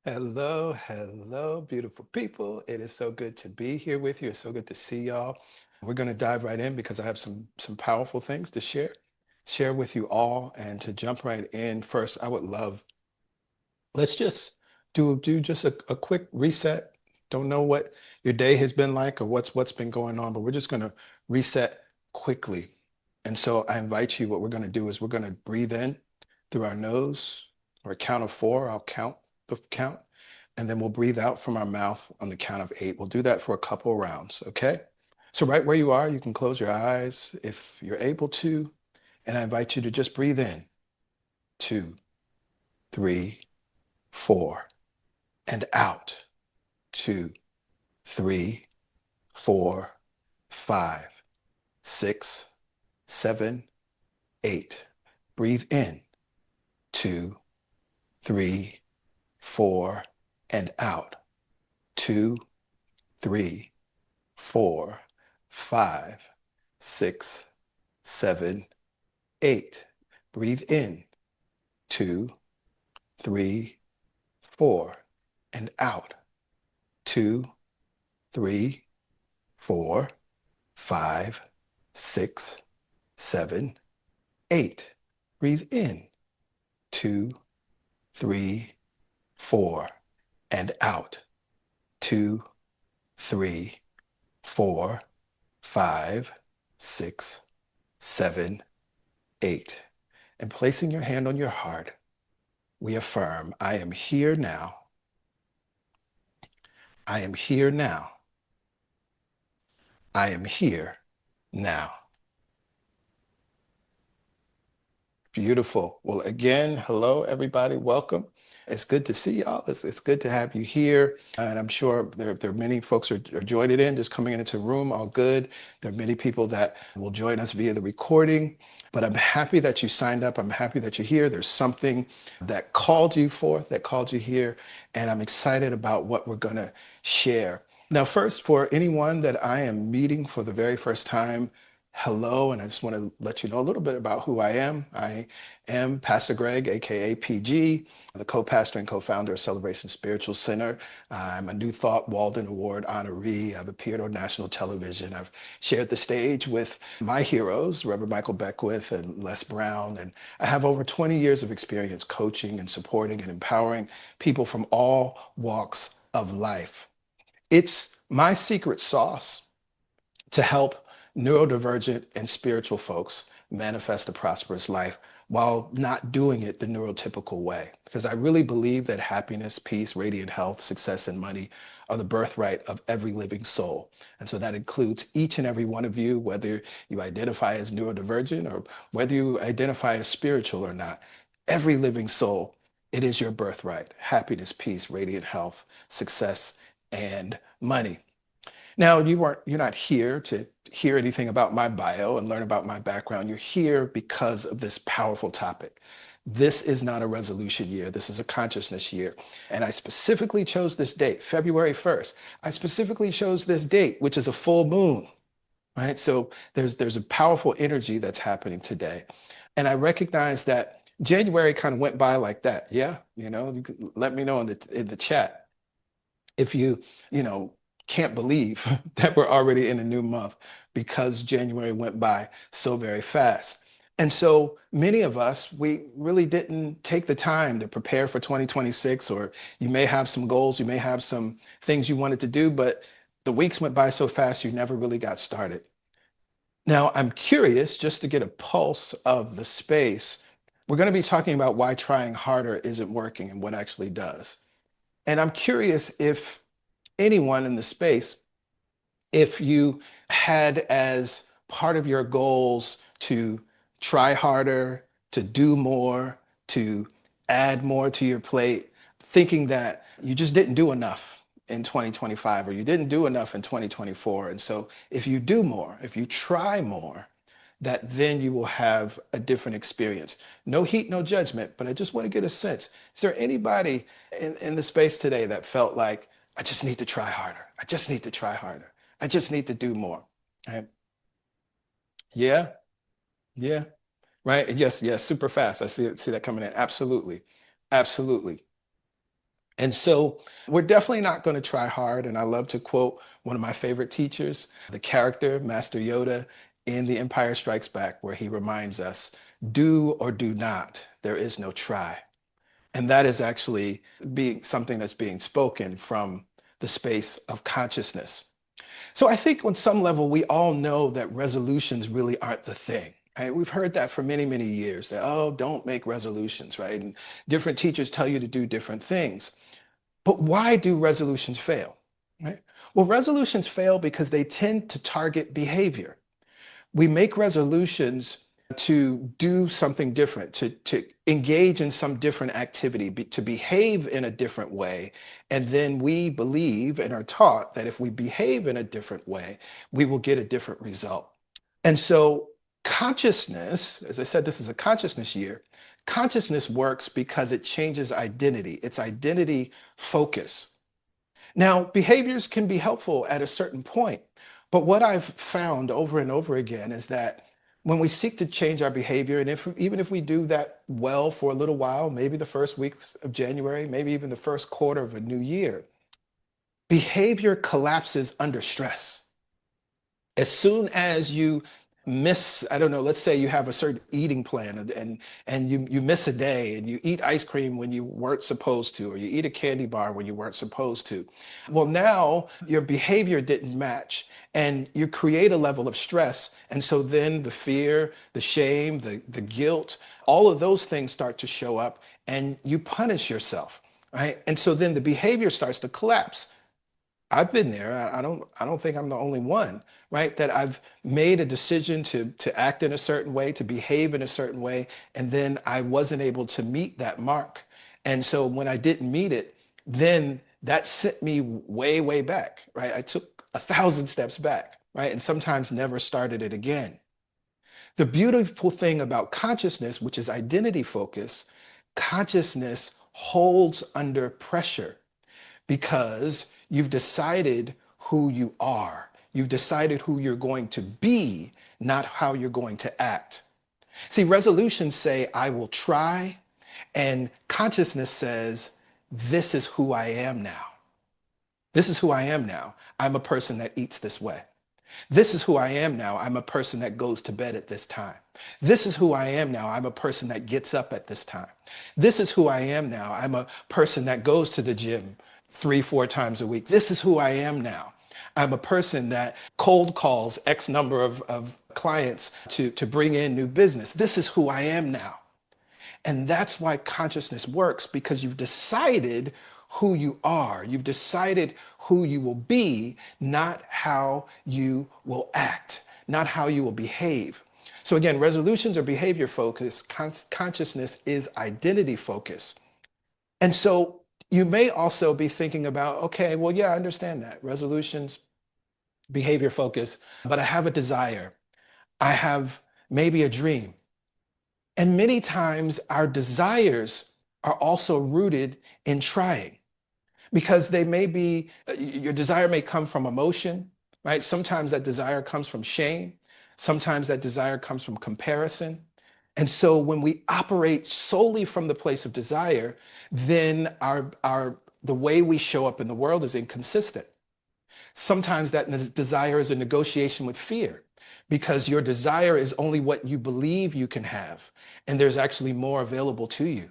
Hello, hello, beautiful people. It is so good to be here with you. It's so good to see y'all. We're going to dive right in because I have some powerful things to share with you all. And to jump right in, first, I would love, let's just do just a quick reset. Don't know what your day has been like or what's been going on, but we're just going to reset quickly. And so I invite you, what we're going to do is we're going to breathe in through our nose or a count of four. I'll count the count, and then we'll breathe out from our mouth on the count of eight. We'll do that for a couple of rounds, okay? So right where you are, you can close your eyes if you're able to, and I invite you to just breathe in, two, three, four, and out, two, three, four, five, six, seven, eight. Breathe in, two, three, four, and out, two, three, four, five, six, seven, eight. Breathe in, two, three, four, and out, two, three, four, five, six, seven, eight. Breathe in, two, three, four, and out, two, three, four, five, six, seven, eight. And placing your hand on your heart, we affirm, I am here now. I am here now. I am here now. Beautiful. Well, again, hello, everybody. Welcome. It's good to see y'all. It's good to have you here. And I'm sure there are many folks are joining in, just coming into the room, all good. There are many people that will join us via the recording. But I'm happy that you signed up. I'm happy that you're here. There's something that called you forth, that called you here. And I'm excited about what we're going to share. Now, first, for anyone that I am meeting for the very first time, hello, and I just want to let you know a little bit about who I am. I am Pastor Greg, aka PG, the co-pastor and co-founder of Celebration Spiritual Center. I'm a New Thought Walden Award honoree. I've appeared on national television. I've shared the stage with my heroes, Reverend Michael Beckwith and Les Brown, and I have over 20 years of experience coaching and supporting and empowering people from all walks of life. It's my secret sauce to help neurodivergent and spiritual folks manifest a prosperous life while not doing it the neurotypical way. Because I really believe that happiness, peace, radiant health, success, and money are the birthright of every living soul. And so that includes each and every one of you, whether you identify as neurodivergent or whether you identify as spiritual or not. Every living soul, it is your birthright. Happiness, peace, radiant health, success, and money. Now, you're not here to hear anything about my bio and learn about my background. You're here because of this powerful topic. This is not a resolution year. This is a consciousness year. And I specifically chose this date, February 1st. I specifically chose this date, which is a full moon, right? So there's a powerful energy that's happening today. And I recognize that January kind of went by like that. Yeah, you can let me know in the chat if you know, can't believe that we're already in a new month because January went by so very fast. And so many of us, we really didn't take the time to prepare for 2026, or you may have some goals, you may have some things you wanted to do, but the weeks went by so fast, you never really got started. Now, I'm curious just to get a pulse of the space. We're going to be talking about why trying harder isn't working and what actually does. And I'm curious if anyone in the space, if you had as part of your goals to try harder, to do more, to add more to your plate, thinking that you just didn't do enough in 2025 or you didn't do enough in 2024. And so if you do more, if you try more, that then you will have a different experience. No heat, no judgment, but I just want to get a sense. Is there anybody in the space today that felt like, I just need to try harder. I just need to try harder. I just need to do more. Right? Yeah, yeah, right. Yes, yes, super fast. I see that coming in. Absolutely. Absolutely. And so we're definitely not going to try hard. And I love to quote one of my favorite teachers, the character, Master Yoda, in The Empire Strikes Back, where he reminds us, do or do not, there is no try. And that is actually being something that's being spoken from the space of consciousness. So I think on some level, we all know that resolutions really aren't the thing. Right? We've heard that for many, many years that, oh, don't make resolutions, right? And different teachers tell you to do different things. But why do resolutions fail? Right? Well, resolutions fail because they tend to target behavior. We make resolutions to do something different, to engage in some different activity, to behave in a different way. And then we believe and are taught that if we behave in a different way, we will get a different result. And so consciousness, as I said, this is a consciousness year. Consciousness works because it changes identity. It's identity focus. Now, behaviors can be helpful at a certain point, but what I've found over and over again is that when we seek to change our behavior, and even if we do that well for a little while, maybe the first weeks of January, maybe even the first quarter of a new year, behavior collapses under stress. As soon as you miss, I don't know, let's say you have a certain eating plan and you miss a day and you eat ice cream when you weren't supposed to, or you eat a candy bar when you weren't supposed to. Well, now your behavior didn't match and you create a level of stress. And so then the fear, the shame, the guilt, all of those things start to show up and you punish yourself, right? And so then the behavior starts to collapse. I've been there. I don't think I'm the only one, right? That I've made a decision to act in a certain way, to behave in a certain way, and then I wasn't able to meet that mark. And so when I didn't meet it, then that sent me way, way back, right? I took 1,000 steps back, right? And sometimes never started it again. The beautiful thing about consciousness, which is identity focus, consciousness holds under pressure because you've decided who you are. You've decided who you're going to be, not how you're going to act. See, resolutions say, I will try, and consciousness says, this is who I am now. This is who I am now. I'm a person that eats this way. This is who I am now. I'm a person that goes to bed at this time. This is who I am now. I'm a person that gets up at this time. This is who I am now. I'm a person that goes to the gym 3, 4 times a week. This is who I am now. I'm a person that cold calls X number of clients to bring in new business. This is who I am now. And that's why consciousness works, because you've decided who you are. You've decided who you will be, not how you will act, not how you will behave. So again, resolutions are behavior focused. Consciousness is identity focused. And so you may also be thinking about, okay, well, yeah, I understand that. Resolutions, behavior focus, but I have a desire. I have maybe a dream. And many times our desires are also rooted in trying, because they may be, your desire may come from emotion, right? Sometimes that desire comes from shame. Sometimes that desire comes from comparison. And so when we operate solely from the place of desire, then the way we show up in the world is inconsistent. Sometimes that desire is a negotiation with fear, because your desire is only what you believe you can have, and there's actually more available to you.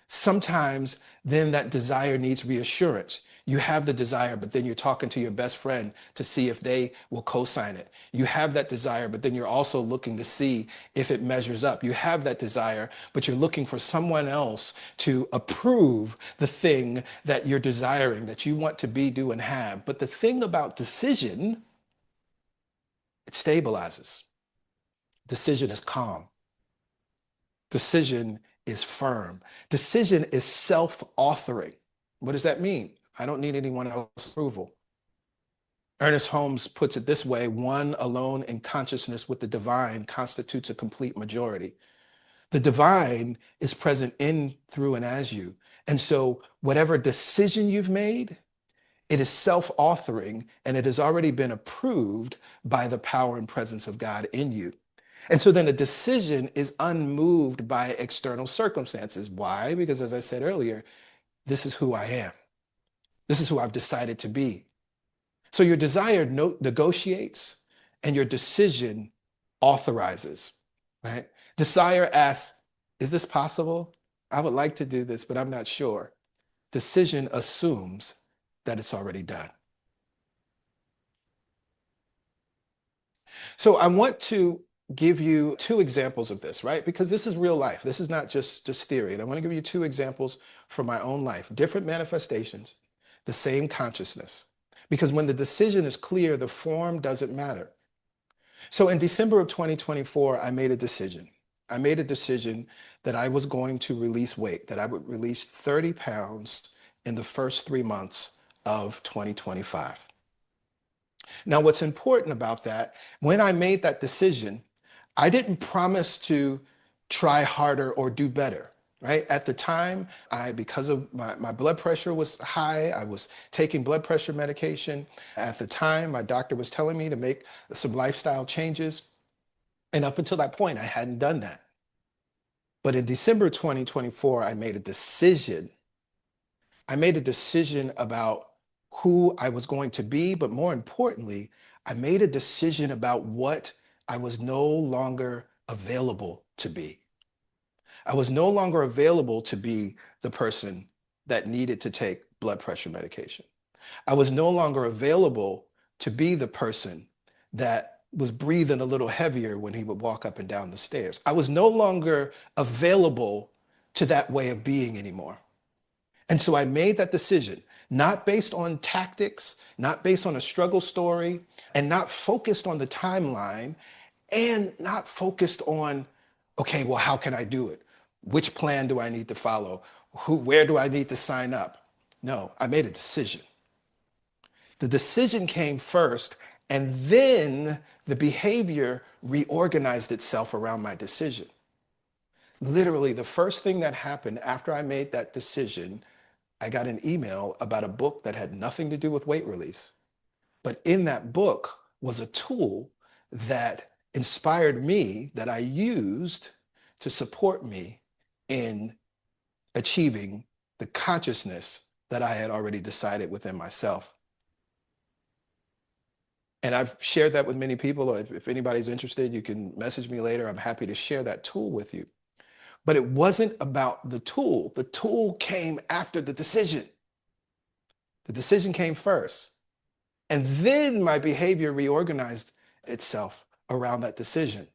Sometimes then that desire needs reassurance. You have the desire, but then you're talking to your best friend to see if they will co-sign it. You have that desire, but then you're also looking to see if it measures up. You have that desire, but you're looking for someone else to approve the thing that you're desiring, that you want to be, do, and have. But the thing about decision, it stabilizes. Decision is calm. Decision is firm. Decision is self-authoring. What does that mean? I don't need anyone else's approval. Ernest Holmes puts it this way: one alone in consciousness with the divine constitutes a complete majority. The divine is present in, through, and as you. And so whatever decision you've made, it is self-authoring, and it has already been approved by the power and presence of God in you. And so then a decision is unmoved by external circumstances. Why? Because as I said earlier, This is who I am. This is who I've decided to be. So your desire negotiates and your decision authorizes, right? Desire asks, is this possible? I would like to do this, but I'm not sure. Decision assumes that it's already done. So I want to give you two examples of this, right? Because this is real life. This is not just theory. And I want to give you two examples from my own life, different manifestations, the same consciousness. Because when the decision is clear, the form doesn't matter. So in December of 2024, I made a decision. I made a decision that I was going to release weight, that I would release 30 pounds in the first 3 months of 2025. Now, what's important about that, when I made that decision, I didn't promise to try harder or do better, right? At the time, because of my blood pressure was high, I was taking blood pressure medication. At the time, my doctor was telling me to make some lifestyle changes. And up until that point, I hadn't done that. But in December 2024, I made a decision. I made a decision about who I was going to be, but more importantly, I made a decision about what I was no longer available to be. I was no longer available to be the person that needed to take blood pressure medication. I was no longer available to be the person that was breathing a little heavier when he would walk up and down the stairs. I was no longer available to that way of being anymore. And so I made that decision, not based on tactics, not based on a struggle story, and not focused on the timeline, and not focused on, okay, well, how can I do it? Which plan do I need to follow? Where do I need to sign up? No, I made a decision. The decision came first, and then the behavior reorganized itself around my decision. Literally, the first thing that happened after I made that decision, I got an email about a book that had nothing to do with weight release. But in that book was a tool that inspired me, that I used to support me in achieving the consciousness that I had already decided within myself. And I've shared that with many people. If anybody's interested, you can message me later. I'm happy to share that tool with you. But it wasn't about the tool. The tool came after the decision. The decision came first. And then my behavior reorganized itself around that decision.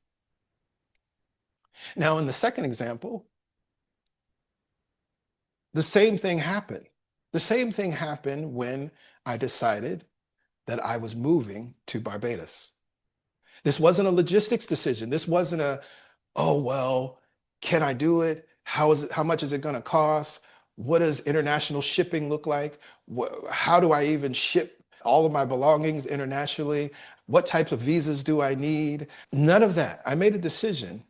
Now, in the second example, the same thing happened. The same thing happened when I decided that I was moving to Barbados. This wasn't a logistics decision. This wasn't oh, well, can I do it? How much is it going to cost? What does international shipping look like? How do I even ship all of my belongings internationally? What types of visas do I need? None of that. I made a decision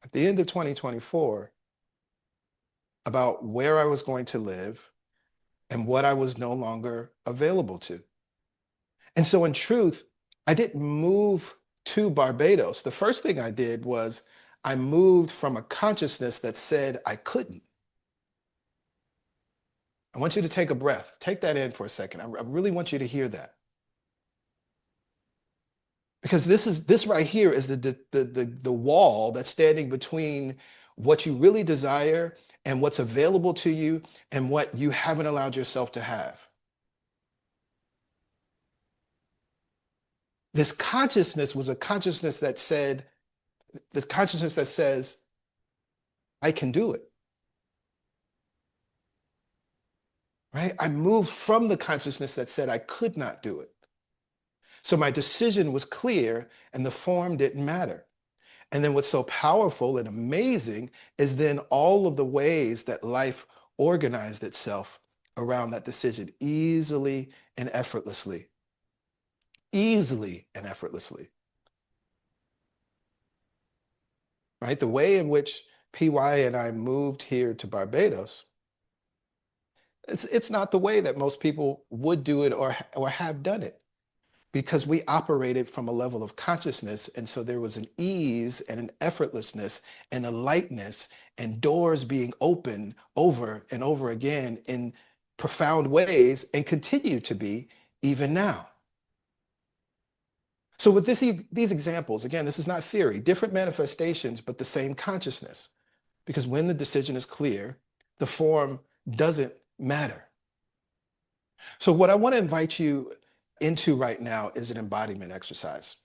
at the end of 2024 about where I was going to live and what I was no longer available to. And so in truth, I didn't move to Barbados. The first thing I did was I moved from a consciousness that said I couldn't. I want you to take a breath. Take that in for a second. I really want you to hear that. Because this right here is the wall that's standing between what you really desire and what's available to you and what you haven't allowed yourself to have. This consciousness was a consciousness that said, the consciousness that says, I can do it. Right? I moved from the consciousness that said I could not do it. So my decision was clear and the form didn't matter. And then what's so powerful and amazing is then all of the ways that life organized itself around that decision easily and effortlessly. Easily and effortlessly. Right? The way in which PY and I moved here to Barbados, it's not the way that most people would do it or have done it. because we operated from a level of consciousness. And so there was an ease and an effortlessness and a lightness and doors being opened over and over again in profound ways and continue to be even now. So with these examples, again, this is not theory, different manifestations, but the same consciousness. Because when the decision is clear, the form doesn't matter. So what I want to invite you into right now is an embodiment exercise.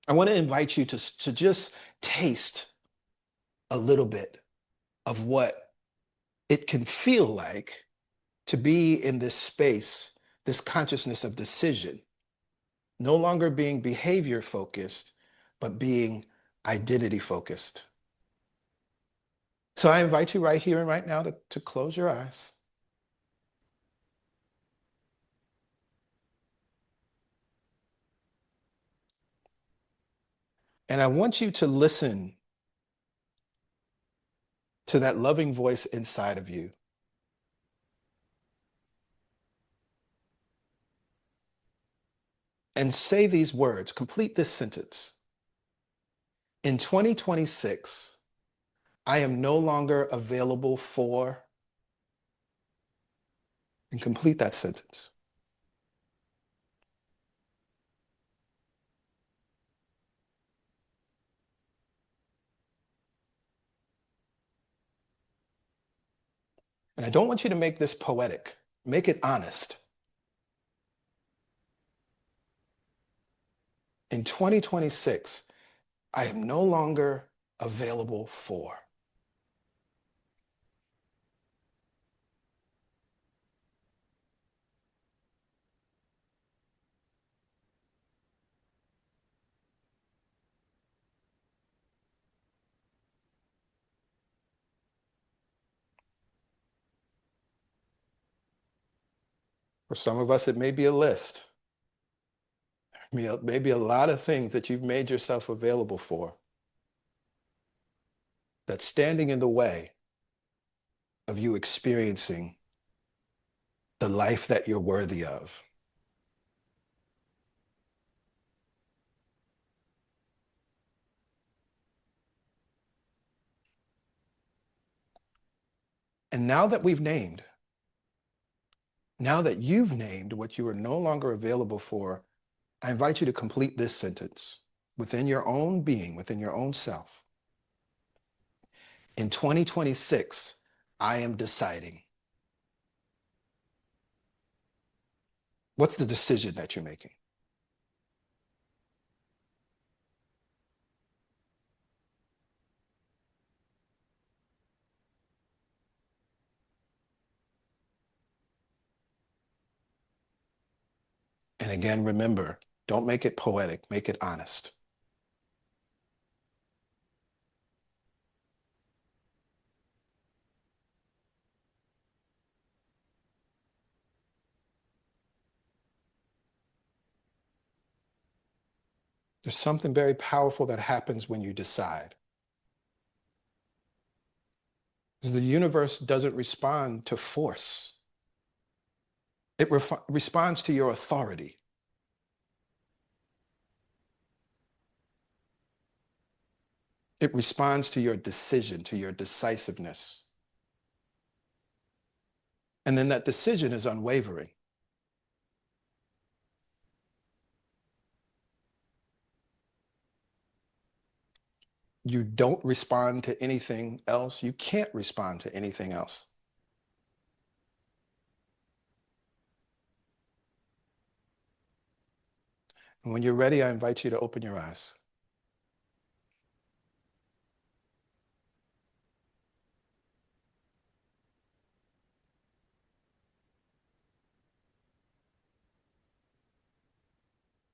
I want to invite you to just taste a little bit of what it can feel like to be in this space, this consciousness of decision, no longer being behavior focused, but being identity focused. So I invite you right here and right now to close your eyes. And I want you to listen to that loving voice inside of you. And say these words, complete this sentence. In 2026, I am no longer available for, and complete that sentence. And I don't want you to make this poetic, make it honest. In 2026, I am no longer available for. For some of us, it may be a list. Maybe a lot of things that you've made yourself available for that's standing in the way of you experiencing the life that you're worthy of. And now that you've named what you are no longer available for, I invite you to complete this sentence within your own being, within your own self. In 2026, I am deciding. What's the decision that you're making? And again, remember, don't make it poetic, make it honest. There's something very powerful that happens when you decide. The universe doesn't respond to force. It responds to your authority. It responds to your decision, to your decisiveness. And then that decision is unwavering. You don't respond to anything else. You can't respond to anything else. And when you're ready, I invite you to open your eyes.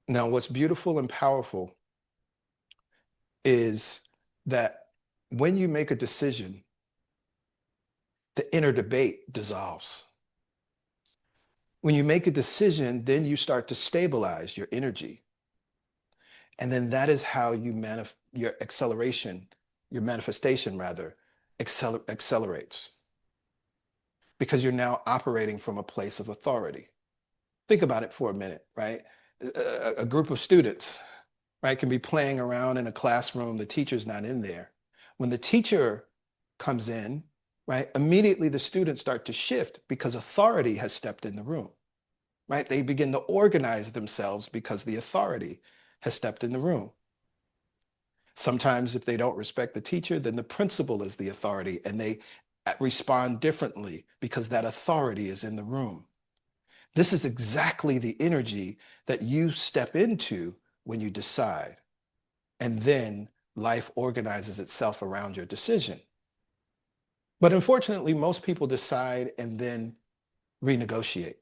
Now, what's beautiful and powerful is that when you make a decision, the inner debate dissolves. When you make a decision, then you start to stabilize your energy. And then that is how your acceleration, your manifestation rather, accelerates. Because you're now operating from a place of authority. Think about it for a minute, right? a group of students, right, can be playing around in a classroom. The teacher's not in there. When the teacher comes in, right, immediately the students start to shift because authority has stepped in the room, right? They begin to organize themselves because the authority has stepped in the room. Sometimes if they don't respect the teacher, then the principal is the authority and they respond differently because that authority is in the room. This is exactly the energy that you step into when you decide. And then life organizes itself around your decision. But unfortunately, most people decide and then renegotiate,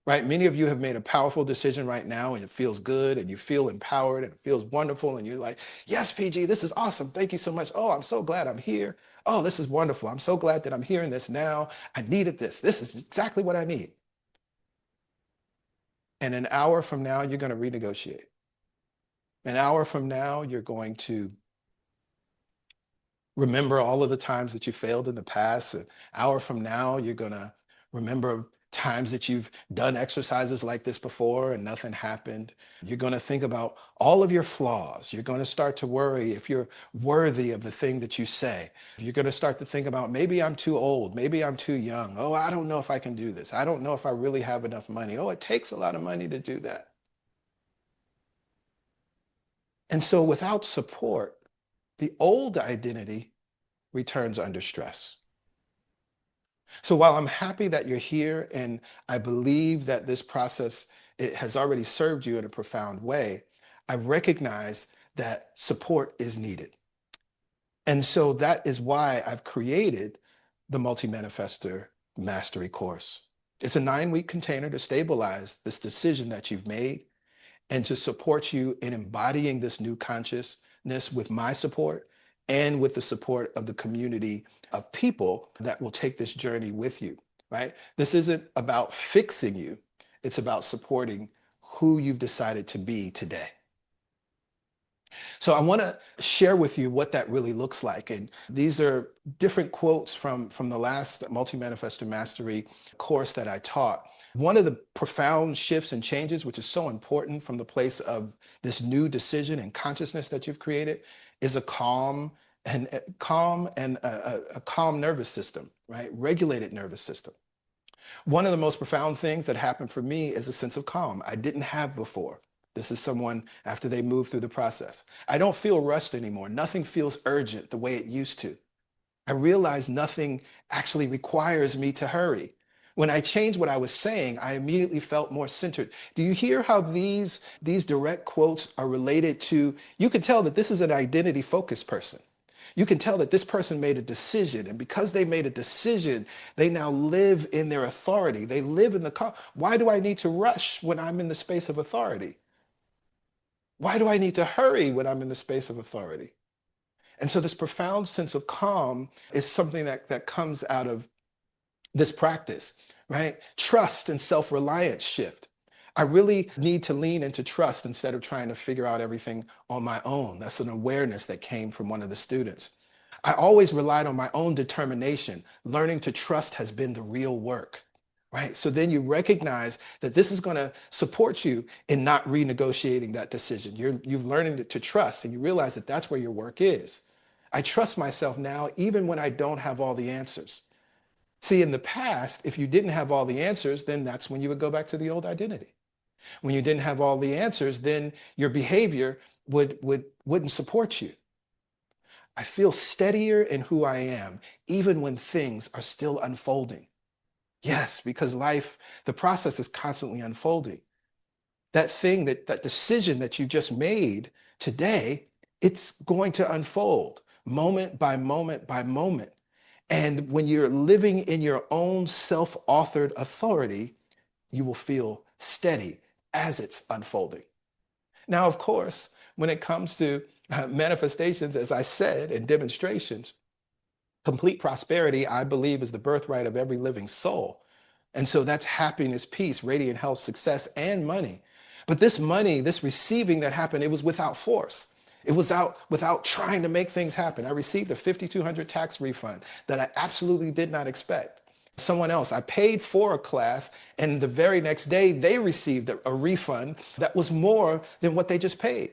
right? Many of you have made a powerful decision right now and it feels good and you feel empowered and it feels wonderful. And you're like, yes, PG, this is awesome. Thank you so much. Oh, I'm so glad I'm here. Oh, this is wonderful. I'm so glad that I'm hearing this now. I needed this. This is exactly what I need. And an hour from now, you're going to renegotiate. An hour from now, you're going to remember all of the times that you failed in the past. An hour from now, you're going to remember times that you've done exercises like this before and nothing happened. You're going to think about all of your flaws. You're going to start to worry if you're worthy of the thing that you say. You're going to start to think about maybe I'm too old, maybe I'm too young. Oh, I don't know if I can do this. I don't know if I really have enough money. Oh, it takes a lot of money to do that. And so without support, the old identity returns under stress. So while I'm happy that you're here and I believe that this process it has already served you in a profound way, I recognize that support is needed. And so that is why I've created the Multi-Manifestor Mastery course. It's a 9-week container to stabilize this decision that you've made and to support you in embodying this new consciousness with my support and with the support of the community of people that will take this journey with you, right? This isn't about fixing you. It's about supporting who you've decided to be today. So I want to share with you what that really looks like. And these are different quotes from the last Multi-Manifestor Mastery course that I taught. One of the profound shifts and changes, which is so important from the place of this new decision and consciousness that you've created, is a calm and a calm nervous system, right? Regulated nervous system. One of the most profound things that happened for me is a sense of calm I didn't have before. This is someone after they move through the process. I don't feel rushed anymore. Nothing feels urgent the way it used to. I realize nothing actually requires me to hurry. When I changed what I was saying, I immediately felt more centered. Do you hear how these direct quotes are related to, you can tell that this is an identity focused person. You can tell that this person made a decision, and because they made a decision, they now live in their authority. They live in the calm. Why do I need to rush when I'm in the space of authority? Why do I need to hurry when I'm in the space of authority? And so this profound sense of calm is something that comes out of this practice, right? Trust and self-reliance shift. I really need to lean into trust instead of trying to figure out everything on my own. That's an awareness that came from one of the students. I always relied on my own determination. Learning to trust has been the real work, right? So then you recognize that this is going to support you in not renegotiating that decision. You've learned to trust and you realize that that's where your work is. I trust myself now, even when I don't have all the answers. See, in the past, if you didn't have all the answers, then that's when you would go back to the old identity. When you didn't have all the answers, then your behavior wouldn't support you. I feel steadier in who I am, even when things are still unfolding. Yes, because life, the process is constantly unfolding. That thing, that decision that you just made today, it's going to unfold moment by moment by moment. And when you're living in your own self-authored authority, you will feel steady as it's unfolding. Now, of course, when it comes to manifestations, as I said, and demonstrations, complete prosperity, I believe, is the birthright of every living soul. And so that's happiness, peace, radiant health, success, and money. But this money, this receiving that happened, it was without force. It was without trying to make things happen. I received a $5,200 tax refund that I absolutely did not expect. Someone else, I paid for a class, and the very next day they received a refund that was more than what they just paid.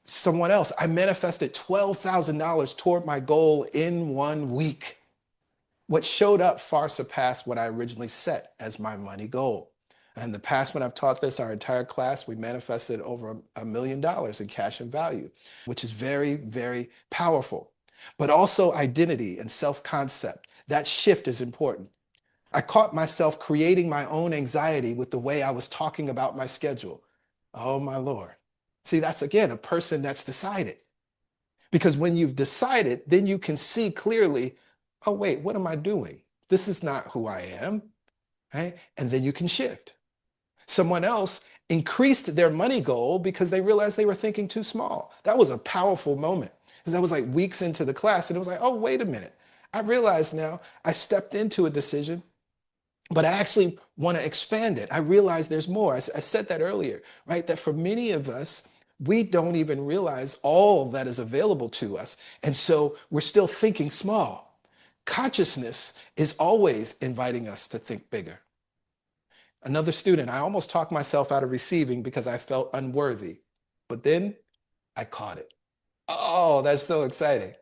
Someone else, I manifested $12,000 toward my goal in 1 week. What showed up far surpassed what I originally set as my money goal. In the past, when I've taught this, our entire class, we manifested over $1 million in cash and value, which is very, very powerful. But also identity and self-concept. That shift is important. I caught myself creating my own anxiety with the way I was talking about my schedule. Oh my Lord. See, that's again a person that's decided. Because when you've decided, then you can see clearly, oh, wait, what am I doing? This is not who I am, right? And then you can shift. Someone else increased their money goal because they realized they were thinking too small. That was a powerful moment because that was like weeks into the class. And it was like, oh, wait a minute. I realize now I stepped into a decision, but I actually want to expand it. I realize there's more. I said that earlier, right? That for many of us, we don't even realize all that is available to us. And so we're still thinking small. Consciousness is always inviting us to think bigger. Another student, I almost talked myself out of receiving because I felt unworthy, but then I caught it. Oh, that's so exciting.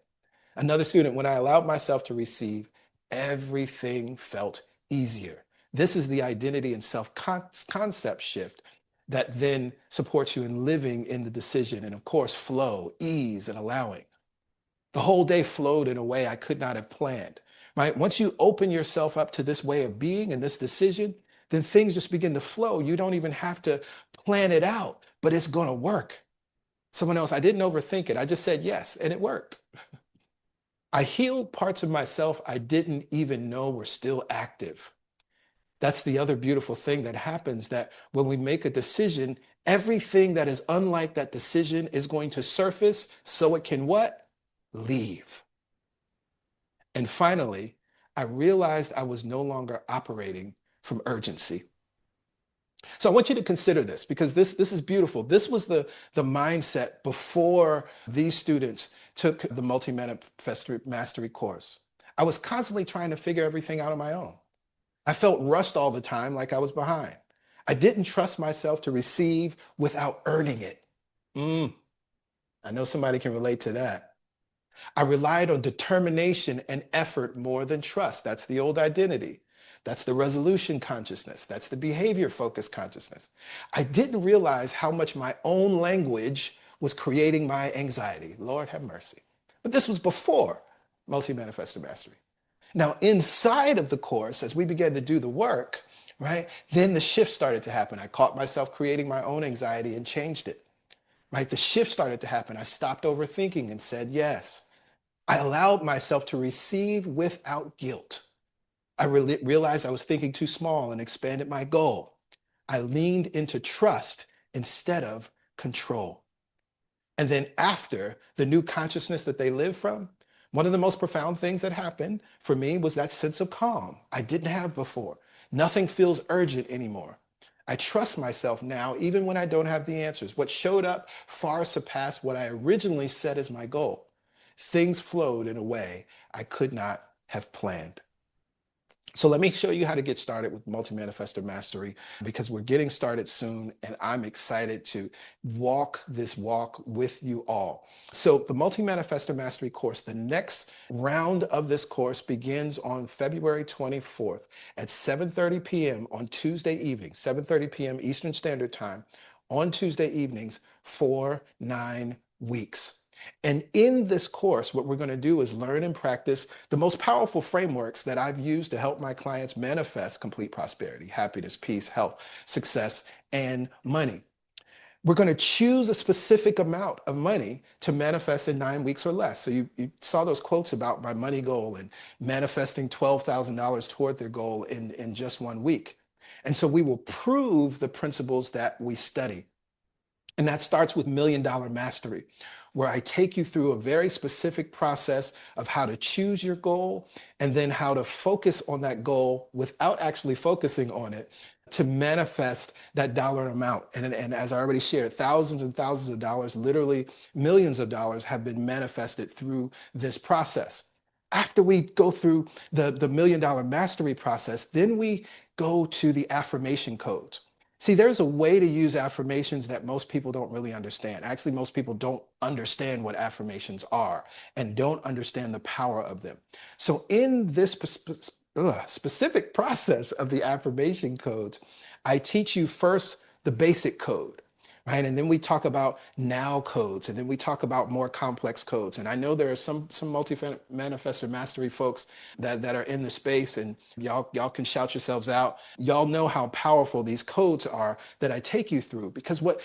Another student, when I allowed myself to receive, everything felt easier. This is the identity and self-concept shift that then supports you in living in the decision and, of course, flow, ease, and allowing. The whole day flowed in a way I could not have planned, right? Once you open yourself up to this way of being and this decision, then things just begin to flow. You don't even have to plan it out, but it's going to work. Someone else, I didn't overthink it. I just said yes, and it worked. I healed parts of myself I didn't even know were still active. That's the other beautiful thing that happens, that when we make a decision, everything that is unlike that decision is going to surface so it can what? Leave. And finally, I realized I was no longer operating from urgency. So I want you to consider this because this is beautiful. This was the mindset before these students took the Multimanifestor Mastery course. I was constantly trying to figure everything out on my own. I felt rushed all the time, like I was behind. I didn't trust myself to receive without earning it. I know somebody can relate to that. I relied on determination and effort more than trust. That's the old identity. That's the resolution consciousness. That's the behavior focused consciousness. I didn't realize how much my own language was creating my anxiety. Lord have mercy. But this was before Multi-Manifestor Mastery. Now, inside of the course, as we began to do the work, right, then the shift started to happen. I caught myself creating my own anxiety and changed it. Right? The shift started to happen. I stopped overthinking and said yes. I allowed myself to receive without guilt. I realized I was thinking too small and expanded my goal. I leaned into trust instead of control. And then after the new consciousness that they live from, one of the most profound things that happened for me was that sense of calm I didn't have before. Nothing feels urgent anymore. I trust myself now, even when I don't have the answers. What showed up far surpassed what I originally set as my goal. Things flowed in a way I could not have planned. So let me show you how to get started with Multi-Manifestor Mastery because we're getting started soon and I'm excited to walk this walk with you all. So the Multi-Manifestor Mastery course, the next round of this course begins on February 24th at 7:30 p.m. on Tuesday evening, 7:30 p.m. Eastern Standard Time on Tuesday evenings for 9 weeks. And in this course, what we're going to do is learn and practice the most powerful frameworks that I've used to help my clients manifest complete prosperity, happiness, peace, health, success, and money. We're going to choose a specific amount of money to manifest in 9 weeks or less. So you saw those quotes about my money goal and manifesting $12,000 toward their goal in just 1 week. And so we will prove the principles that we study. And that starts with $1 Million Mastery, where I take you through a very specific process of how to choose your goal and then how to focus on that goal without actually focusing on it to manifest that dollar amount. And as I already shared, thousands and thousands of dollars, literally millions of dollars have been manifested through this process. After we go through the million dollar mastery process, then we go to the affirmation codes. See, there's a way to use affirmations that most people don't really understand. Actually, most people don't understand what affirmations are and don't understand the power of them. So in this specific process of the affirmation codes, I teach you first the basic code, right? And then we talk about now codes, and then we talk about more complex codes. And I know there are some multi-manifestor mastery folks that are in the space, and y'all can shout yourselves out. Y'all know how powerful these codes are that I take you through, because what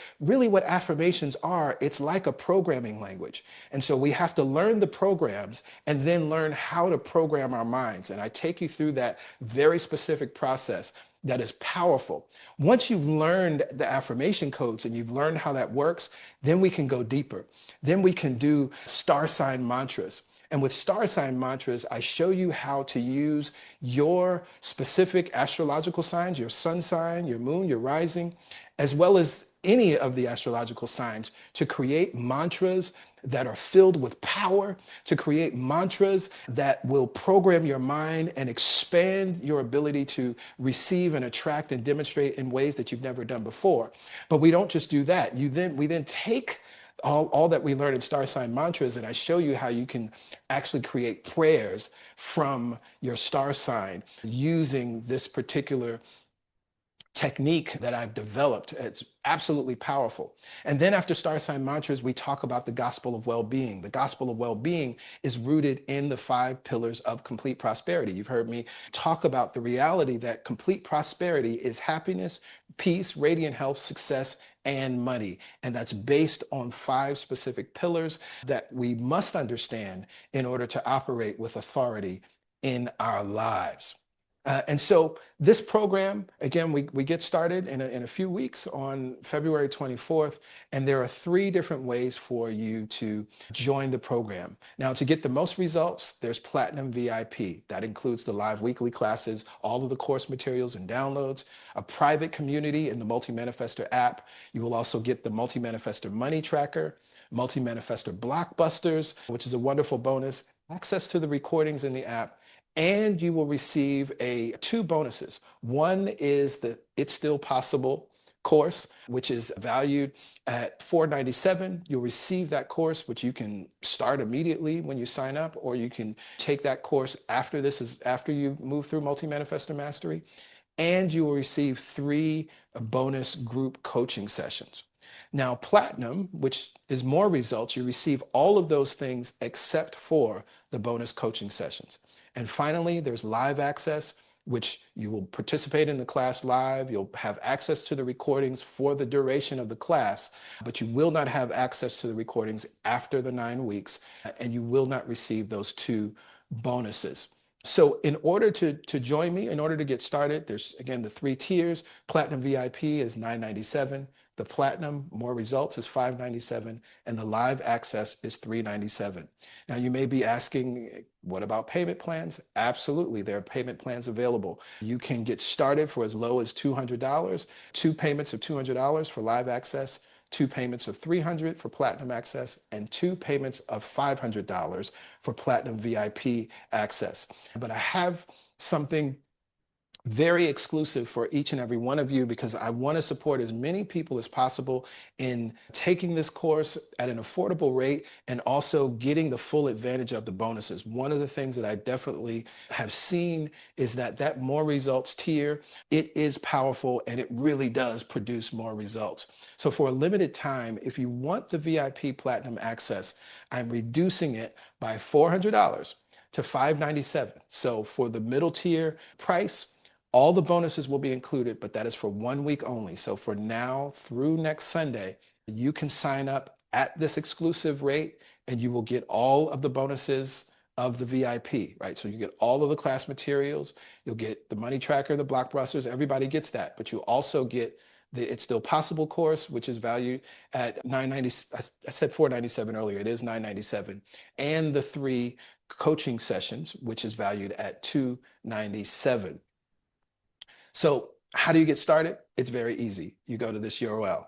affirmations are, it's like a programming language. And so we have to learn the programs and then learn how to program our minds. And I take you through that very specific process that is powerful. Once you've learned the affirmation codes and you've learned how that works, then we can go deeper. Then we can do star sign mantras. And with star sign mantras, I show you how to use your specific astrological signs, your sun sign, your moon, your rising, as well as any of the astrological signs, to create mantras that are filled with power, to create mantras that will program your mind and expand your ability to receive and attract and demonstrate in ways that you've never done before. But we don't just do that. We then take all that we learn in star sign mantras, and I show you how you can actually create prayers from your star sign using this particular technique that I've developed. It's absolutely powerful. And then after star sign mantras, we talk about the gospel of well-being. The gospel of well-being is rooted in the 5 pillars of complete prosperity. You've heard me talk about the reality that complete prosperity is happiness, peace, radiant health, success, and money. And that's based on 5 specific pillars that we must understand in order to operate with authority in our lives. And so this program, again, we get started in a few weeks on February 24th, and there are 3 different ways for you to join the program. Now, to get the most results, there's Platinum VIP. That includes the live weekly classes, all of the course materials and downloads, a private community in the Multi-Manifestor app. You will also get the Multi-Manifestor Money Tracker, Multi-Manifestor Blockbusters, which is a wonderful bonus, access to the recordings in the app, and you will receive 2 bonuses. One is the It's Still Possible course, which is valued at $497. You'll receive that course, which you can start immediately when you sign up, or you can take that course after you move through Multi-Manifestor Mastery. And you will receive 3 bonus group coaching sessions. Now, Platinum, which is more results, you receive all of those things except for the bonus coaching sessions. And finally, there's live access, which you will participate in the class live. You'll have access to the recordings for the duration of the class, but you will not have access to the recordings after the 9 weeks, and you will not receive those 2 bonuses. So in order to join me, in order to get started, there's, again, the 3 tiers. Platinum VIP is $997. The Platinum More Results is $597, and the Live Access is $397. Now, you may be asking, what about payment plans? Absolutely, there are payment plans available. You can get started for as low as $200, 2 payments of $200 for Live Access, 2 payments of $300 for Platinum Access, and 2 payments of $500 for Platinum VIP Access. But I have something very exclusive for each and every one of you, because I want to support as many people as possible in taking this course at an affordable rate and also getting the full advantage of the bonuses. One of the things that I definitely have seen is that more results tier, it is powerful and it really does produce more results. So for a limited time, if you want the VIP Platinum Access, I'm reducing it by $400 to $597. So for the middle tier price, all the bonuses will be included, but that is for 1 week only. So for now through next Sunday, you can sign up at this exclusive rate and you will get all of the bonuses of the VIP, right? So you get all of the class materials, you'll get the money tracker, the blockbusters, everybody gets that, but you also get the It's Still Possible course, which is valued at $990. I said $497 earlier, it is $997. And the 3 coaching sessions, which is valued at $297. So how do you get started? It's very easy. You go to this URL,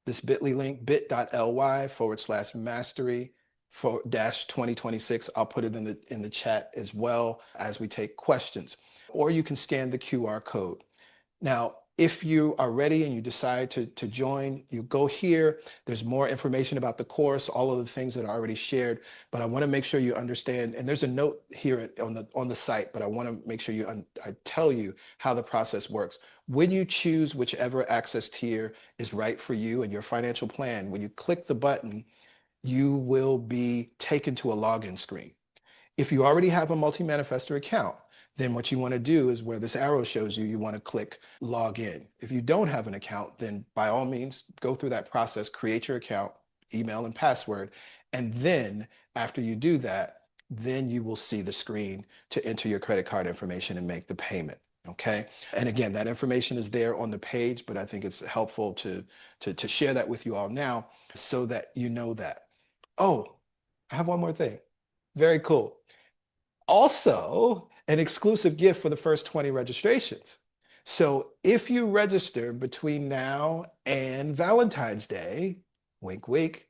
this bit.ly link, bit.ly/mastery for dash 2026. I'll put it in the chat as well as we take questions. Or you can scan the QR code. Now, if you are ready and you decide to join, you go here. There's more information about the course, all of the things that are already shared. But I want to make sure you understand, and there's a note here on the site, but I want to make sure I tell you how the process works. When you choose whichever access tier is right for you and your financial plan, when you click the button, you will be taken to a login screen. If you already have a multi-manifestor account, then what you want to do is where this arrow shows you, you want to click log in. If you don't have an account, then by all means, go through that process, create your account, email and password. And then after you do that, then you will see the screen to enter your credit card information and make the payment. Okay. And again, that information is there on the page, but I think it's helpful to share that with you all now so that you know that. Oh, I have one more thing. Very cool. Also, an exclusive gift for the first 20 registrations. So if you register between now and Valentine's Day, wink, wink,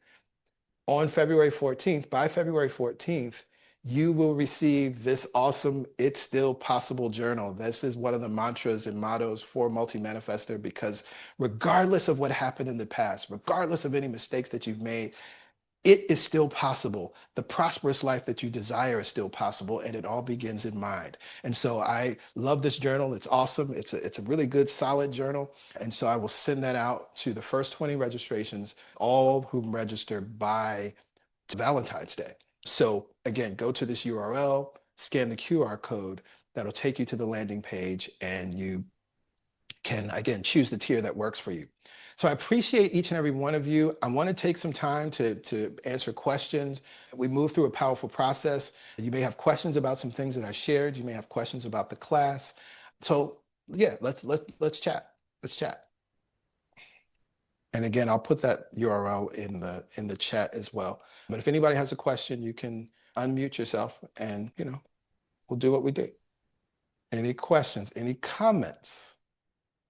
on February 14th, by February 14th, you will receive this awesome It's Still Possible journal. This is one of the mantras and mottos for Multi-Manifestor because regardless of what happened in the past, regardless of any mistakes that you've made, it is still possible. The prosperous life that you desire is still possible, and it all begins in mind. And so I love this journal. It's awesome. It's a really good, solid journal. And so I will send that out to the first 20 registrations, all whom register by Valentine's Day. So again, go to this URL, scan the QR code. That'll take you to the landing page, and you can, again, choose the tier that works for you. So I appreciate each and every one of you. I want to take some time to answer questions. We move through a powerful process. You may have questions about some things that I shared. You may have questions about the class. So yeah, let's chat. Let's chat. And again, I'll put that URL in the chat as well. But if anybody has a question, you can unmute yourself and we'll do what we do. Any questions, any comments?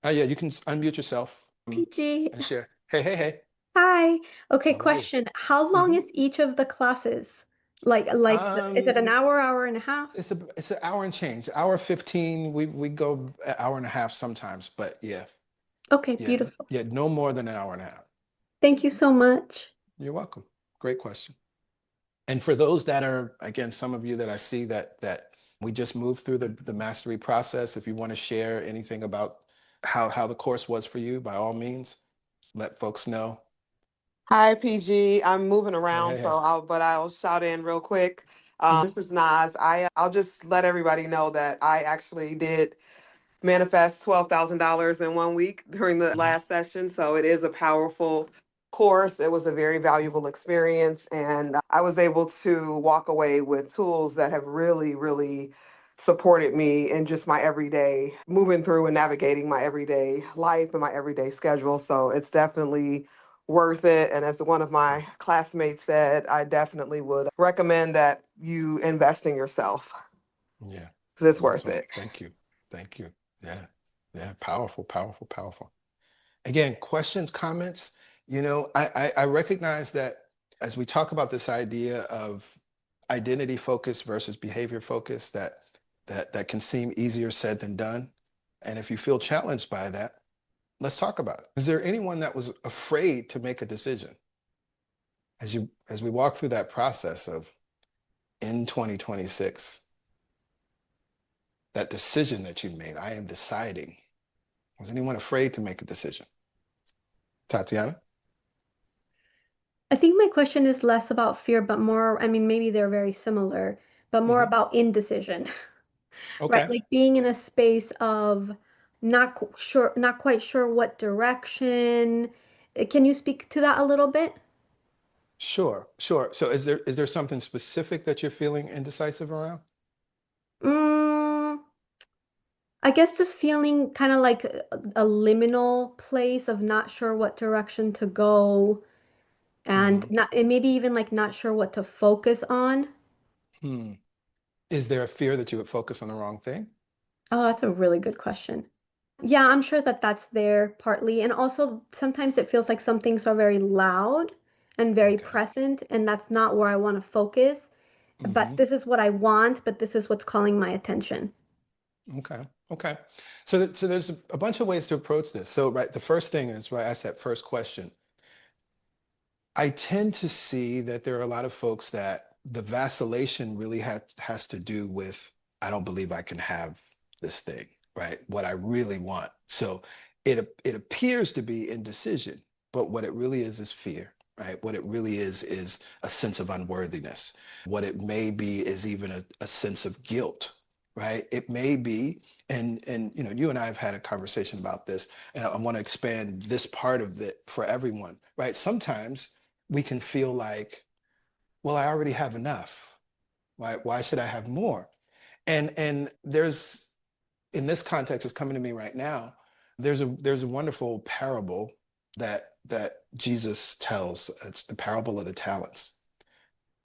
Oh yeah, you can unmute yourself PG, and share. Hey, hey, hey. hi. Okay, All righty. question. How long Mhm. is each of the classes? Is it an Um, hour, hour and a half? it's an hour and change. Hour 15. We go an hour and a half sometimes, but yeah, Okay, yeah, beautiful. yeah, no more than an hour and a half. Thank you so much. You're welcome. Great question. And for those that are, again, some of you that I see that we just moved through the mastery process, if you want to share anything about how the course was for you, by all means, let folks know. Hi, PG. I'm moving Hey, around, hey, hey. I'll shout in real quick. Mhm. This is Nas. I'll just let everybody know that I actually did manifest $12,000 in 1 week during the Mhm. last session. So it is a powerful course. It was a very valuable experience. And I was able to walk away with tools that have really, really supported me in just my everyday moving through and navigating my everyday life and my everyday schedule. So it's definitely worth it. And as one of Yeah, my classmates said, I definitely would recommend that you invest in yourself. yeah. 'Cause it's worth Awesome. it. Thank you. Thank you. Yeah. Yeah. Powerful, powerful, powerful. Again, questions, comments. I recognize that as we talk about this idea of identity focus versus behavior focus, that can seem easier said than done. And if you feel challenged by that, let's talk about it. Is there anyone that was afraid to make a decision as we walk through that process of in 2026, that decision that you made, I am deciding. Was anyone afraid to make a decision? Tatiana? I think my question is less about fear, but more, I mean, maybe they're very similar, but more Hmm. about indecision, right? Okay. Like being in a space of not quite sure what direction. Can you speak to that a little bit? Sure, sure. So is there something specific that you're feeling indecisive around? Mm, I guess just feeling kind of like a liminal place of not sure what direction to go and Hmm. maybe even like not sure what to focus on. Hmm. Is there a fear that you would focus on the wrong thing? Oh, that's a really good question. Yeah, I'm sure that that's there partly. And also sometimes it feels like some things are very loud and very Okay. present, and that's not where I want to focus. But Hmm. this is what I want, but this is what's calling my attention. Okay. Okay. So there's a bunch of ways to approach this. So, right, the first thing is, right, I asked that first question. I tend to see that there are a lot of folks that the vacillation really has to do with, I don't believe I can have this thing, right? What I really want. So it appears to be indecision, but what it really is fear, right? What it really is a sense of unworthiness. What it may be is even a sense of guilt, right? It may be, and you know, you and I have had a conversation about this, and I want to expand this part of it for everyone, right? Sometimes we can feel like, well, I already have enough. Why should I have more? And there's, in this context, it's coming to me right now. There's a wonderful parable that Jesus tells. It's the parable of the talents.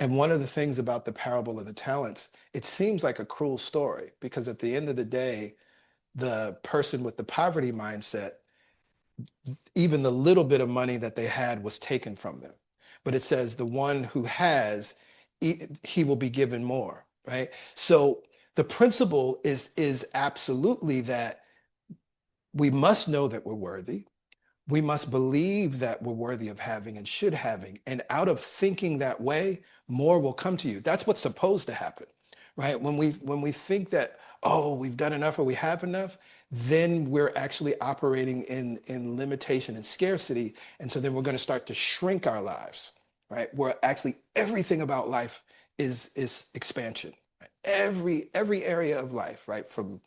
And one of the things about the parable of the talents, it seems like a cruel story because at the end of the day, the person with the poverty mindset, even the little bit of money that they had was taken from them. But it says the one who has, he will be given more, right? So the principle is absolutely that we must know that we're worthy. We must believe that we're worthy of having and should having. And out of thinking that way, more will come to you. That's what's supposed to happen, right? When we think that, oh, we've done enough or we have enough, then we're actually operating in limitation and scarcity. And so then we're going to start to shrink our lives, right? Where actually everything about life is expansion. Right? Every area of life, right? From,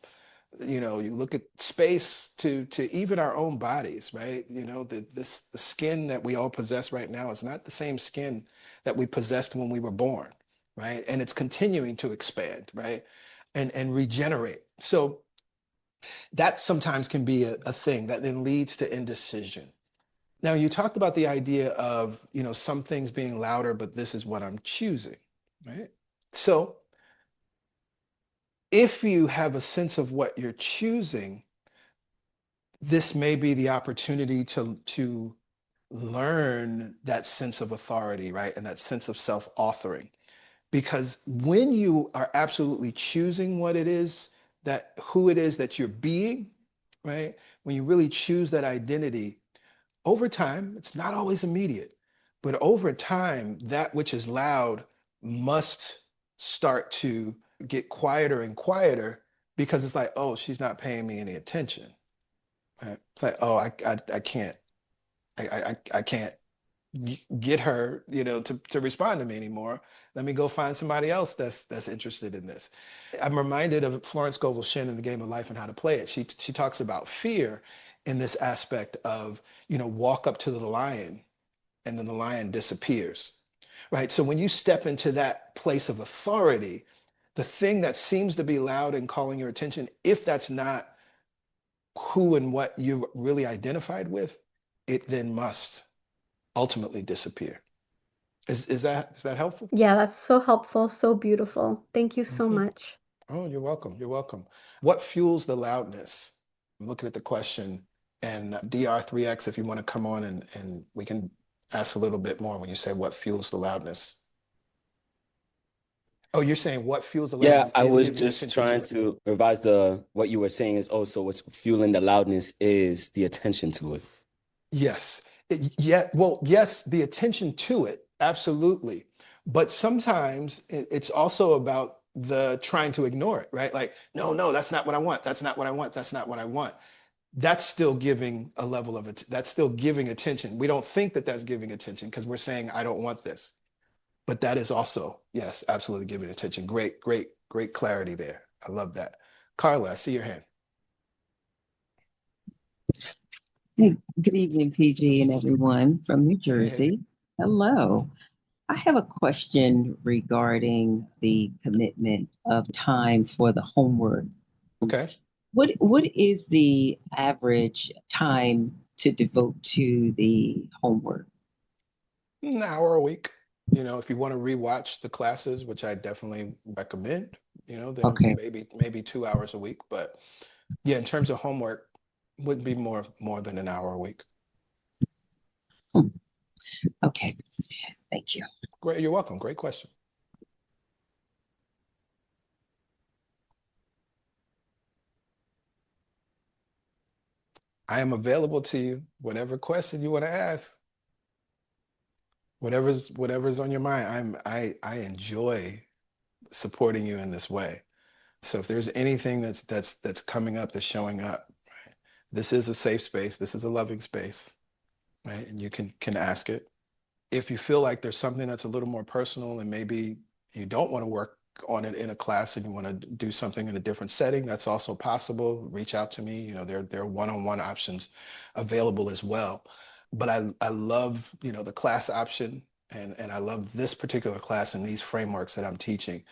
you know, you look at space to even our own bodies, right? You know, the skin that we all possess right now is not the same skin that we possessed when we were born, right? And it's continuing to expand, right? And regenerate. So that sometimes can be a thing that then leads to indecision. Now, you talked about the idea of, you know, some things being louder, but this is what I'm choosing, right? So if you have a sense of what you're choosing, this may be the opportunity to learn that sense of authority, right? And that sense of self-authoring. Because when you are absolutely choosing what it is that who it is that you're being, right? When you really choose that identity, over time, it's not always immediate, but over time, that which is loud must start to get quieter and quieter because it's like, oh, she's not paying me any attention. Right? It's like, oh, I can't, I can't get her, you know, to respond to me anymore. Let me go find somebody else that's interested in this. I'm reminded of Florence Scovel Shinn in The Game of Life and How to Play It. She talks about fear in this aspect of, you know, walk up to the lion and then the lion disappears. Right. So when you step into that place of authority, the thing that seems to be loud and calling your attention, if that's not who and what you really identified with, it then must ultimately disappear. Is that helpful? Yeah, that's so helpful, so beautiful. Thank you so Mhm. much. Oh, you're welcome. You're welcome. What fuels the loudness? I'm looking at the question, and DR3X, if you want to come on and we can ask a little bit more when you say what fuels the loudness. Oh, you're saying what fuels the Yeah, loudness I is was giving just attention to trying it. to revise the what you were saying is also what's fueling the loudness is the attention to it. Yes. Yeah, well, yes, the attention to it, absolutely. But sometimes it's also about the trying to ignore it, right? Like, no, no, that's not what I want. That's not what I want. That's not what I want. That's still giving a level of it. That's still giving attention. We don't think that that's giving attention because we're saying, I don't want this. But that is also, yes, absolutely giving attention. Great, great, great clarity there. I love that. Carla, I see your hand. Hey, good evening, PG and everyone from New Hey. Jersey. Hello. I have a question regarding the commitment of time for the homework. Okay. What is the average time to devote to the homework? An hour a week. You know, if you want to rewatch the classes, which I definitely recommend, you know, then Okay. maybe 2 hours a week. But yeah, in terms of homework, wouldn't be more than an hour a week. Hmm. Okay, thank you. Great, you're welcome. Great question. I am available to you. Whatever question you want to ask, whatever's on your mind. I enjoy supporting you in this way. So if there's anything that's coming up, that's showing up, right? This is a safe space. This is a loving space, right? And you can ask it. If you feel like there's something that's a little more personal and maybe you don't want to work on it in a class and you want to do something in a different setting, that's also possible. Reach out to me. You know, there are one-on-one options available as well. But I love, you know, the class option, and I love this particular class and these frameworks that I'm teaching.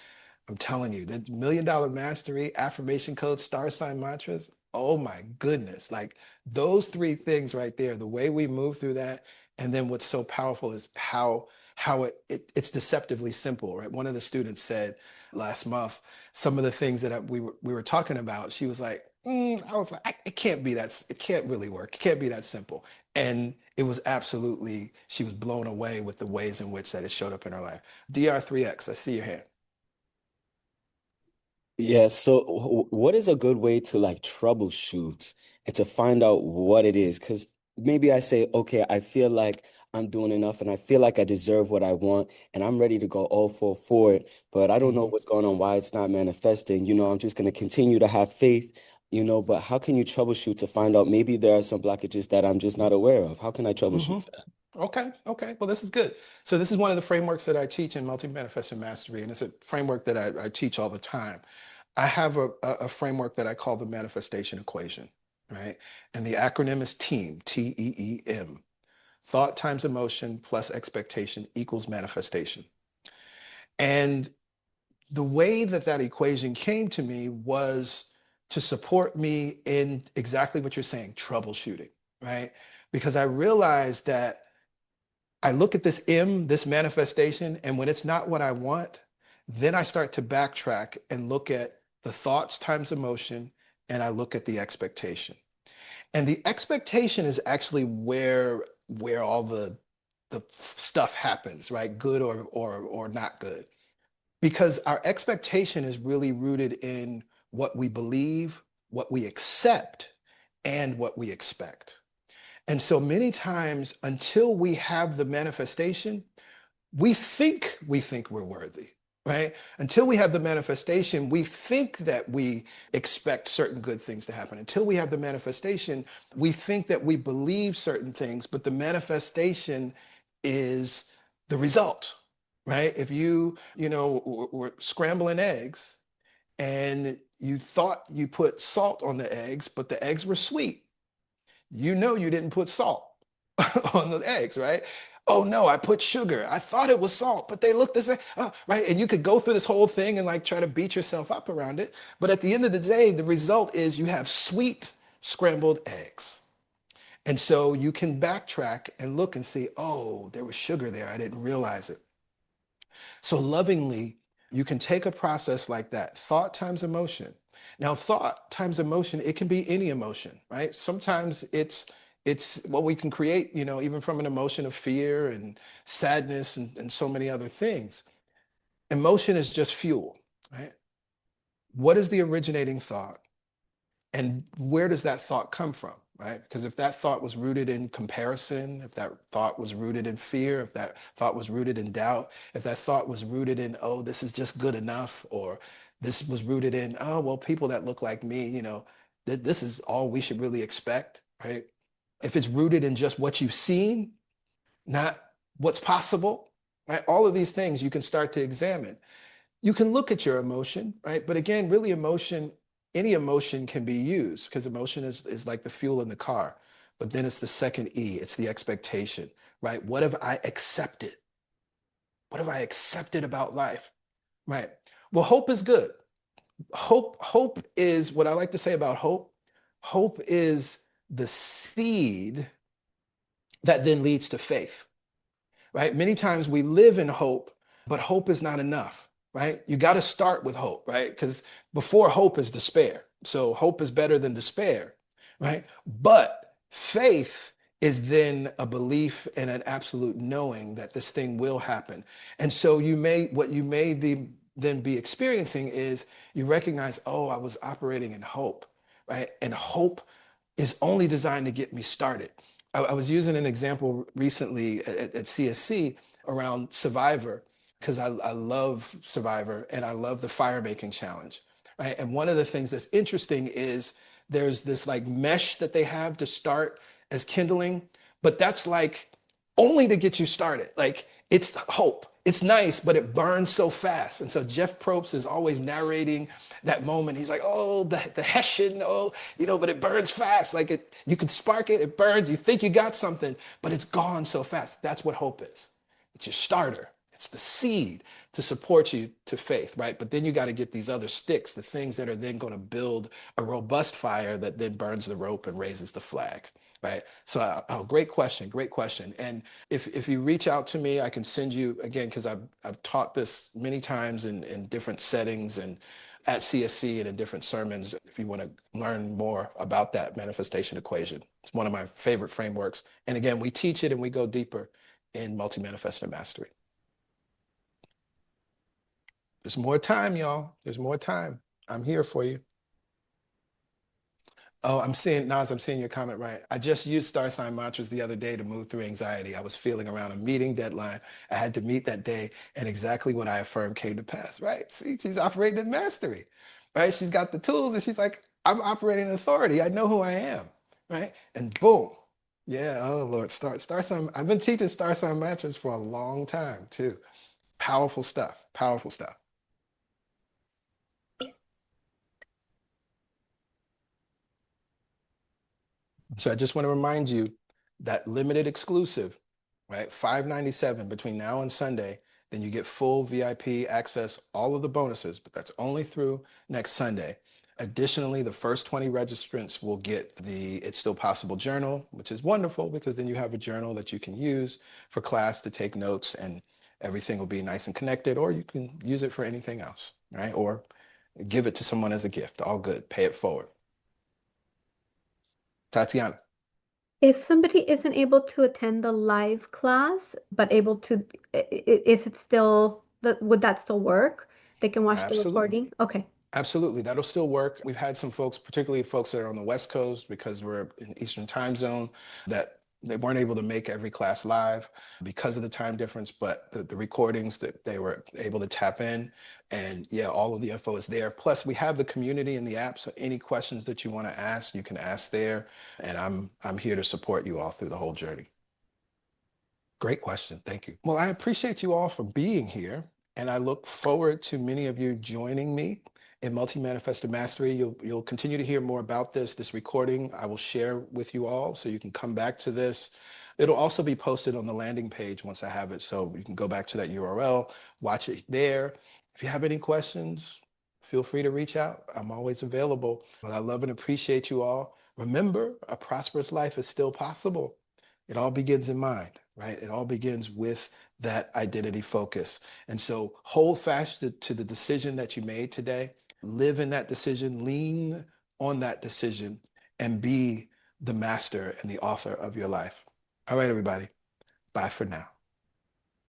I'm telling you, the Million Dollar Mastery, affirmation code, star sign mantras. Oh my goodness. Like those three things right there, the way we move through that. And then what's so powerful is how it's deceptively simple, right? One of the students said last month, some of the things that we were talking about, she was like, I was like, it can't be that, it can't really work. It can't be that simple. And it was absolutely, she was blown away with the ways in which that it showed up in her life. DR3X, I see your hand. Yeah, so what is a good way to like troubleshoot and to find out what it is? Because maybe I say, okay, I feel like I'm doing enough and I feel like I deserve what I want and I'm ready to go all for it, but I don't know Mhm. what's going on, why it's not manifesting. I'm just going to continue to have faith, but how can you troubleshoot to find out maybe there are some blockages that I'm just not aware of? How can I troubleshoot Mhm. for that? Okay, okay. Well, this is good. So this is one of the frameworks that I teach in Multimanifestor Mastery, and it's a framework that I teach all the time. I have a framework that I call the manifestation equation, right? And the acronym is TEAM, TEEM. Thought times emotion plus expectation equals manifestation. And the way that that equation came to me was to support me in exactly what you're saying, troubleshooting, right? Because I realized that I look at this M, this manifestation, and when it's not what I want, then I start to backtrack and look at the thoughts times emotion, and I look at the expectation. And the expectation is actually where all the stuff happens, right? Good or not good. Because our expectation is really rooted in what we believe, what we accept, and what we expect. And so many times until we have the manifestation, we think we're worthy, right? Until we have the manifestation, we think that we expect certain good things to happen. Until we have the manifestation, we think that we believe certain things, but the manifestation is the result, right? If were scrambling eggs and you thought you put salt on the eggs, but the eggs were sweet, you didn't put salt on the eggs, right? Oh no, I put sugar. I thought it was salt, but they look the same. Oh, right. And you could go through this whole thing and like try to beat yourself up around it. But at the end of the day, the result is you have sweet scrambled eggs. And so you can backtrack and look and see, oh, there was sugar there. I didn't realize it. So lovingly, you can take a process like that, thought times emotion. Now, thought times emotion, it can be any emotion, right? Sometimes it's what we can create, even from an emotion of fear and sadness and so many other things. Emotion is just fuel, right? What is the originating thought? And where does that thought come from, right? Because if that thought was rooted in comparison, if that thought was rooted in fear, if that thought was rooted in doubt, if that thought was rooted in, oh, this is just good enough, or this was rooted in, oh, well, people that look like me, this is all we should really expect, right? If it's rooted in just what you've seen, not what's possible, right? All of these things you can start to examine. You can look at your emotion, right? But again, really any emotion can be used because emotion is like the fuel in the car. But then it's the second E, it's the expectation, right? What have I accepted? What have I accepted about life? Right. Well, hope is good. Hope is what I like to say about hope. Hope is the seed that then leads to faith, right? Many times we live in hope, but hope is not enough, right? You got to start with hope, right? Because before hope is despair. So hope is better than despair, right? But faith is then a belief and an absolute knowing that this thing will happen. And so what you may be then be experiencing is you recognize, oh, I was operating in hope, right? And hope is only designed to get me started. I was using an example recently at CSC around Survivor, because I love Survivor and I love the fire making challenge, right? And one of the things that's interesting is there's this like mesh that they have to start as kindling, but that's like only to get you started. Like it's hope. It's nice, but it burns so fast. And so Jeff Probst is always narrating that moment. He's like, oh, the Hessian, oh, but it burns fast. Like you could spark it, it burns. You think you got something, but it's gone so fast. That's what hope is. It's your starter. It's the seed to support you to faith, right? But then you got to get these other sticks, the things that are then going to build a robust fire that then burns the rope and raises the flag, right? So, great question, great question. And if you reach out to me, I can send you again, because I've taught this many times in different settings and at CSC and in different sermons. If you want to learn more about that manifestation equation, it's one of my favorite frameworks. And again, we teach it and we go deeper in Multimanifestor Mastery. There's more time, y'all. There's more time. I'm here for you. Oh, Naz, I'm seeing your comment right. I just used star sign mantras the other day to move through anxiety. I was feeling around a meeting deadline. I had to meet that day, and exactly what I affirmed came to pass, right? See, she's operating in mastery, right? She's got the tools, and she's like, I'm operating in authority. I know who I am, right? And boom. Yeah, oh Lord, star sign. I've been teaching star sign mantras for a long time, too. Powerful stuff, powerful stuff. So I just want to remind you that limited exclusive, right? $597 between now and Sunday. Then you get full VIP access, all of the bonuses, but that's only through next Sunday. Additionally, the first 20 registrants will get the It's Still Possible journal, which is wonderful because then you have a journal that you can use for class to take notes and everything will be nice and connected, or you can use it for anything else, right? Or give it to someone as a gift. All good. Pay it forward. Tatiana. If somebody isn't able to attend the live class, but able to, is it still, would that still work? They can watch the Absolutely. recording? Okay. Absolutely, that'll still work. We've had some folks, particularly folks that are on the West Coast, because we're in Eastern time zone, that they weren't able to make every class live because of the time difference, but the recordings that they were able to tap in. And yeah, all of the info is there. Plus, we have the community in the app, so any questions that you want to ask, you can ask there. And I'm here to support you all through the whole journey. Great question. Thank you. Well, I appreciate you all for being here, and I look forward to many of you joining me in Multi-Manifestor Mastery. You'll continue to hear more about this recording I will share with you all, so you can come back to this. It'll also be posted on the landing page once I have it, so you can go back to that URL, watch it there. If you have any questions, feel free to reach out. I'm always available. But I love and appreciate you all. Remember, a prosperous life is still possible. It all begins in mind, right? It all begins with that identity focus. And so hold fast to the decision that you made today. Live in that decision, lean on that decision, and be the master and the author of your life. All right, everybody. Bye for now.